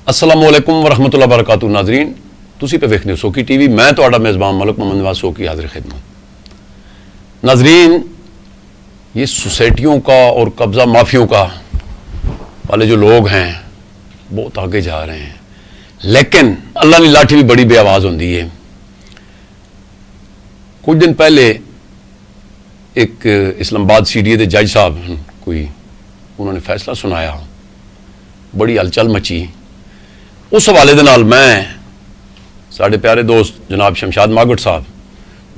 السلام علیکم ورحمۃ اللہ وبرکاتہ ناظرین تسی پہ ویکھدے ہو سوکی ٹی وی میں تہاڈا میزبان ملک محمد نواز سوکی حاضر خدمت ناظرین یہ سوسائٹیوں کا اور قبضہ مافیوں کا والے جو لوگ ہیں بہت آگے جا رہے ہیں لیکن اللہ نے لاٹھی بھی بڑی بے آواز ہوندی ہے کچھ دن پہلے ایک اسلام آباد سی ڈی اے دے جج صاحب کوئی انہوں نے فیصلہ سنایا بڑی ہلچل مچی اس حوالے دے نال میں ساڈے پیارے دوست جناب شمشاد ماگٹ صاحب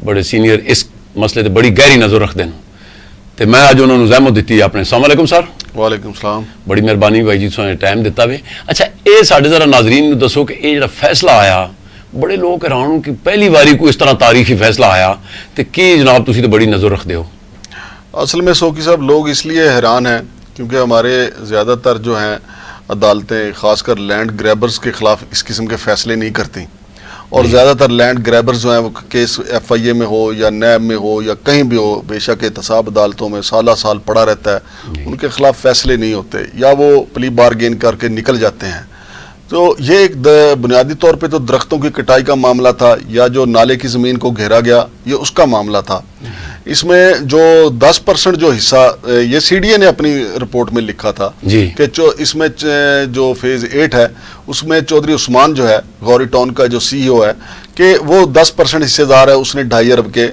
بڑے سینئر اس مسئلے تے بڑی گہری نظر رکھتے ہیں تے میں اج انہوں نے زحمت دیتی ہے اپنے السلام علیکم سر وعلیکم السلام بڑی مہربانی بھائی جی تساں ٹائم دیتا وے اچھا اے ساڈے ذرا ناظرین نوں دسو کہ اے جڑا فیصلہ آیا بڑے لوگ حیران ہوں کہ پہلی باری کوئی اس طرح تاریخی فیصلہ آیا تے کی جناب تسی تے بڑی نظر رکھتے ہو اصل میں سوکی صاحب لوگ اس لیے حیران ہیں کیونکہ ہمارے زیادہ تر جو ہیں عدالتیں خاص کر لینڈ گریبرز کے خلاف اس قسم کے فیصلے نہیں کرتی اور زیادہ تر لینڈ گریبرز جو ہیں وہ کیس ایف آئی اے میں ہو یا نیب میں ہو یا کہیں بھی ہو بے شک احتساب عدالتوں میں سالہ سال پڑا رہتا ہے ان کے خلاف فیصلے نہیں ہوتے یا وہ پلی بارگین کر کے نکل جاتے ہیں تو یہ ایک بنیادی طور پہ تو درختوں کی کٹائی کا معاملہ تھا یا جو نالے کی زمین کو گھیرا گیا یہ اس کا معاملہ تھا اس میں جو 10% جو حصہ یہ سی ڈی اے نے اپنی رپورٹ میں لکھا تھا کہ اس میں جو فیز 8 ہے اس میں چودھری عثمان جو ہے غوری ٹاؤن کا جو سی او ہے کہ وہ 10% حصے دار ہے اس نے 2.5 ارب کے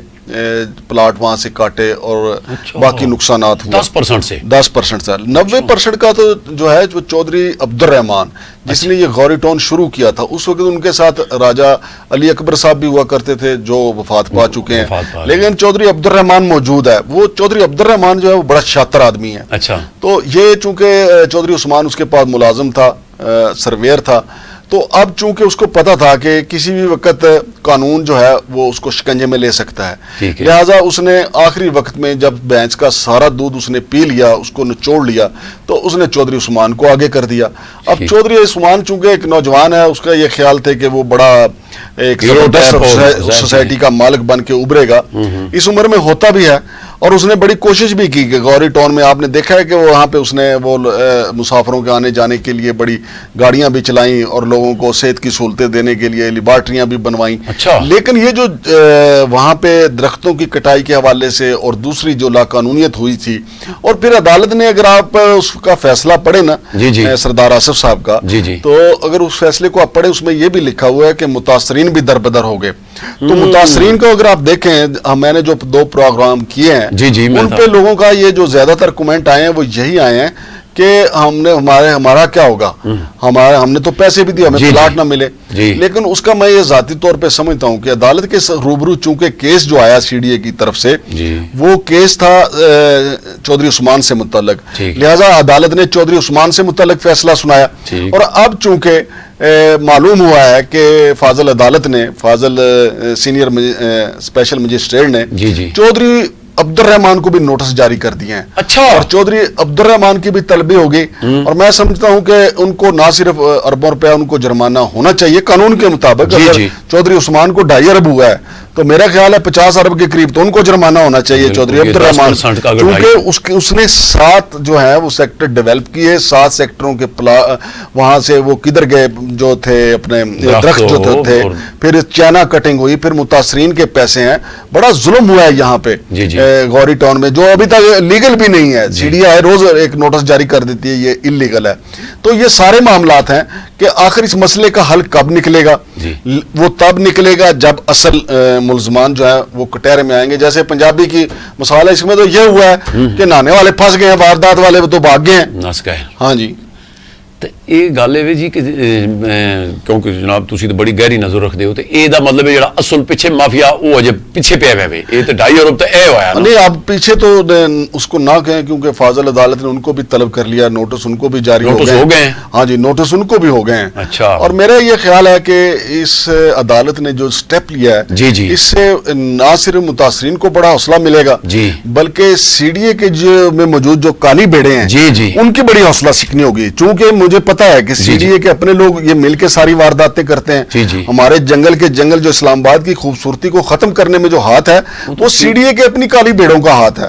پلاٹ وہاں سے کاٹے اور باقی نقصانات ہوئے 10% سے 90% کا تو جو ہے جو چودھری عبد الرحمان جس نے یہ غوری ٹاؤن شروع کیا تھا اس وقت ان کے ساتھ راجہ علی اکبر صاحب بھی ہوا کرتے تھے جو وفات پا چکے ہیں لیکن چودھری عبد الرحمان موجود ہے وہ چودھری عبد الرحمان جو ہے وہ بڑا شاطر آدمی ہے اچھا تو یہ چونکہ چودھری عثمان اس کے پاس ملازم تھا سرویر تھا تو اب چونکہ اس کو پتا تھا کہ کسی بھی وقت قانون جو ہے وہ اس کو شکنجے میں لے سکتا ہے لہٰذا اس نے آخری وقت میں جب بھینس کا سارا دودھ اس نے پی لیا اس کو نچوڑ لیا تو اس نے چودھری عثمان کو آگے کر دیا اب چودھری عثمان چونکہ ایک نوجوان ہے اس کا یہ خیال تھے کہ وہ بڑا ایک سوسائٹی کا مالک بن کے ابھرے گا اس عمر میں ہوتا بھی ہے اور اس نے بڑی کوشش بھی کی کہ غوری ٹاؤن میں آپ نے دیکھا ہے کہ وہاں پہ اس نے وہ مسافروں کے آنے جانے کے لیے بڑی گاڑیاں بھی چلائیں اور لوگوں کو صحت کی سہولتیں دینے کے لیے لیبارٹریاں بھی بنوائیں لیکن یہ جو وہاں پہ درختوں کی کٹائی کے حوالے سے اور دوسری جو لاقانونیت ہوئی تھی اور پھر عدالت نے اگر آپ اس کا فیصلہ پڑھیں نا سردار آصف صاحب کا تو اگر اس فیصلے کو آپ پڑھیں اس میں یہ بھی لکھا ہوا ہے کہ متاثرین بھی دربدر ہو گئے تو متاثرین کو اگر آپ دیکھیں میں نے جو 2 پروگرام کیے ہیں ان پہ لوگوں کا یہ جو زیادہ تر کمنٹ آئے ہیں وہ یہی آئے ہیں کہ ہمارا کیا ہوگا ہم نے تو پیسے بھی دیے ہمیں پلاٹ نہ ملے لیکن اس کا میں یہ ذاتی طور پہ سمجھتا ہوں کہ عدالت کے روبرو چونکہ کیس جو آیا سی ڈی اے کی طرف سے وہ کیس تھا چودھری عثمان سے متعلق لہٰذا عدالت نے چودھری عثمان سے متعلق فیصلہ سنایا اور اب چونکہ معلوم ہوا ہے کہ فاضل عدالت نے فاضل سینئر اسپیشل مجسٹریٹ نے چودھری عبد الرحمان کو بھی نوٹس جاری کر دیے ہیں اور چودھری عبد الرحمان کی بھی طلبی ہوگی اور میں سمجھتا ہوں کہ ان کو نہ صرف اربوں روپیہ ان کو جرمانہ ہونا چاہیے قانون کے مطابق اگر چودھری عثمان کو 2.5 ارب ہوا ہے تو میرا خیال ہے 50 ارب کے قریب تو ان کو جرمانہ ہونا چاہیے چودھری عبد الرحمان کیونکہ اس نے 7 جو ہے وہ سیکٹر ڈیولپ کیے 7 سیکٹروں کے وہاں سے وہ کدھر گئے جو تھے اپنے درخت جو تھے پھر چائنا کٹنگ ہوئی پھر متاثرین کے پیسے ہیں بڑا ظلم ہوا ہے یہاں پہ غوری ٹاؤن میں جو ابھی تک لیگل بھی نہیں ہے سی ڈی آئی روز ایک نوٹس جاری کر دیتی ہے یہ انلیگل ہے تو یہ سارے معاملات ہیں کہ آخر اس مسئلے کا حل کب نکلے گا وہ تب نکلے گا جب اصل ملزمان جو ہے وہ کٹہرے میں آئیں گے جیسے پنجابی کی مثال ہے اس میں تو یہ ہوا ہے کہ نہانے والے پھنس گئے ہیں واردات والے تو بھاگ گئے ہیں ہاں جی تو یہ گل ہے جی کہ کیونکہ جناب تسی تو بڑی گہری نظر رکھتے ہو تو یہ دا مطلب ہے جڑا اصل پیچھے مافیا وہ اجے پیچھے پیا ہوا ہے یہ تو 2.5 ارب تو اے ہوا ہے نہیں آپ پیچھے تو اس کو نہ کہیں کیونکہ فاضل عدالت نے ان کو بھی طلب کر لیا نوٹس ان کو بھی جاری ہو گئے ہیں ہاں جی نوٹس ان کو بھی ہو گئے ہیں اچھا اور میرا یہ خیال ہے کہ اس عدالت نے جو سٹیپ لیا ہے اس سے نہ صرف متاثرین کو بڑا حوصلہ ملے گا بلکہ سی ڈی اے کے میں موجود جو کالی بیڑے ہیں ان کی بڑی حوصلہ سیکھنی ہوگی چونکہ مجھے پتا ہے کہ سی ڈی اے کے اپنے لوگ یہ مل کے ساری وارداتیں کرتے ہیں ہمارے جنگل کے جنگل جو اسلام آباد کی خوبصورتی کو ختم کرنے میں جو ہاتھ ہے وہ سی ڈی اے کے اپنی کالی بیڑوں کا ہاتھ ہے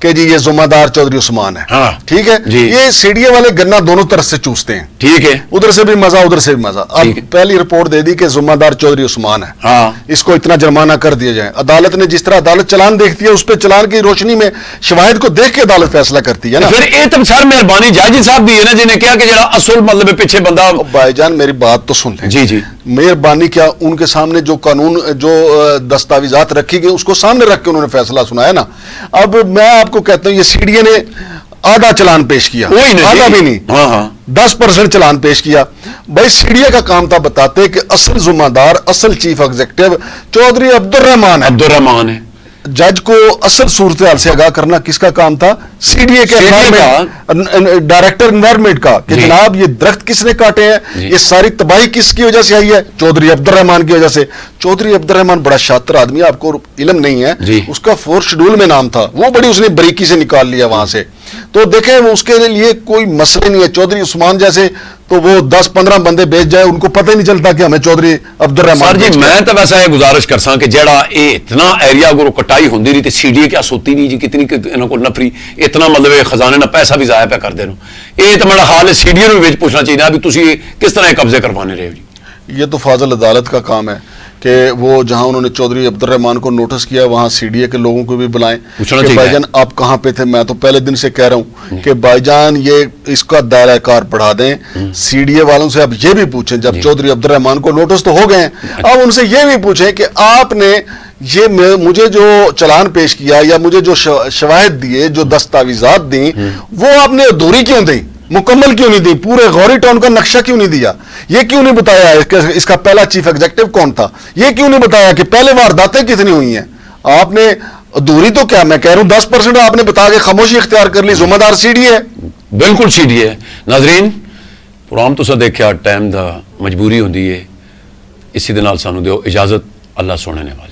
کہ جی یہ ذمہ دار چودھری عثمان ہے. ہاں ٹھیک ہے جی. یہ سیڑھیے والے گنا دونوں طرف سے چوستے ہیں. ٹھیک ہے. ادھر سے بھی مزہ ادھر سے بھی مزہ. اب پہلی رپورٹ دے دی کہ ذمہ دار چودھری عثمان ہے. ہاں اس کو اتنا جرمانہ کر دیا جائے. عدالت نے جس طرح عدالت چلان دیکھتی ہے اس پہ چلان کی روشنی میں شواہد کو دیکھ کے عدالت فیصلہ کرتی ہے نا. پھر یہ تو سر مہربانی جج صاحب دی ہے نا جنہیں کہا کہ جڑا اصل مطلب پیچھے بندہ. بھائی جان میری بات تو سن لیں. جی جی. مہربانی کیا ان کے سامنے جو قانون جو دستاویزات رکھی گئی اس کو سامنے رکھ کے انہوں نے فیصلہ سنایا نا. اب میں آپ کو کہتا ہوں یہ سی ڈی اے نے آدھا چلان پیش کیا, آدھا بھی نہیں, 10% چلان پیش کیا. بھائی سی ڈی اے کا کام تھا بتاتے کہ اصل ذمہ دار اصل چیف ایگزیکٹو چودھری عبدالرحمان ہے. جج کو اصل صورتحال سے آگاہ کرنا کس کا کام تھا؟ سی ڈی اے کے ڈائریکٹر انوائرمنٹ کا کہ جناب یہ درخت کس نے کاٹے ہیں, یہ ساری تباہی کس کی وجہ سے آئی ہے؟ چودھری عبدالرحمان کی وجہ سے. چودھری عبدالرحمان بڑا شاطر آدمی, آپ کو علم نہیں ہے, اس کا 4 شیڈول میں نام تھا, وہ بڑی اس نے بریکی سے نکال لیا وہاں سے. تو دیکھیں وہ اس کے لیے کوئی مسئلہ نہیں ہے. چودھری عثمان جیسے تو وہ 10-15 بندے بیچ جائے, ان کو پتہ ہی نہیں چلتا کہ ہمیں چودھری عبدالرحمان. سر جی میں تو ویسا یہ گزارش کر سا کہ جڑا یہ اتنا ایریا اگر کٹائی ہوندی رہی تو سی ڈی اے کیا سوتی نہیں جی کتنی انہوں کو نفری اتنا مطلب خزانے نہ پیسہ بھی ضائع پہ کر دے رہے. یہ تو میرا حال ہے سی ڈی اے میں پوچھنا چاہیے ابھی تھی کس طرح قبضے کروانے رہے جی. یہ تو فاضل عدالت کا کام ہے کہ وہ جہاں انہوں نے چودھری عبدالرحمان کو نوٹس کیا وہاں سی ڈی اے کے لوگوں کو بھی بلائیں کہ بھائی جان آپ کہاں پہ تھے. میں تو پہلے دن سے کہہ رہا ہوں کہ بھائی جان یہ اس کا دائرہ کار بڑھا دیں. سی ڈی اے والوں سے اب یہ بھی پوچھیں, جب چودھری عبدالرحمان کو نوٹس تو ہو گئے ہیں, اب ان سے یہ بھی پوچھیں کہ آپ نے یہ مجھے جو چلان پیش کیا یا مجھے جو شواہد دیے جو دستاویزات دیں وہ آپ نے ادھوری کیوں دیں, مکمل کیوں نہیں دی, پورے غوری ٹاؤن کا نقشہ کیوں نہیں دیا, یہ کیوں نہیں بتایا اس کا پہلا چیف ایگزیکٹو کون تھا, یہ کیوں نہیں بتایا کہ پہلے وارداتیں کتنی ہوئی ہیں. آپ نے ادھوری تو کیا میں کہہ رہا ہوں 10% آپ نے بتا کے خاموشی اختیار کر لی. ذمہ دار سی ڈی ہے, بالکل سی ڈی ہے. ناظرین پروگرام تو دیکھا ٹائم دا مجبوری ہوندی ہے, اسی دے نال سانو دیو اجازت. اللہ سونے نے والا.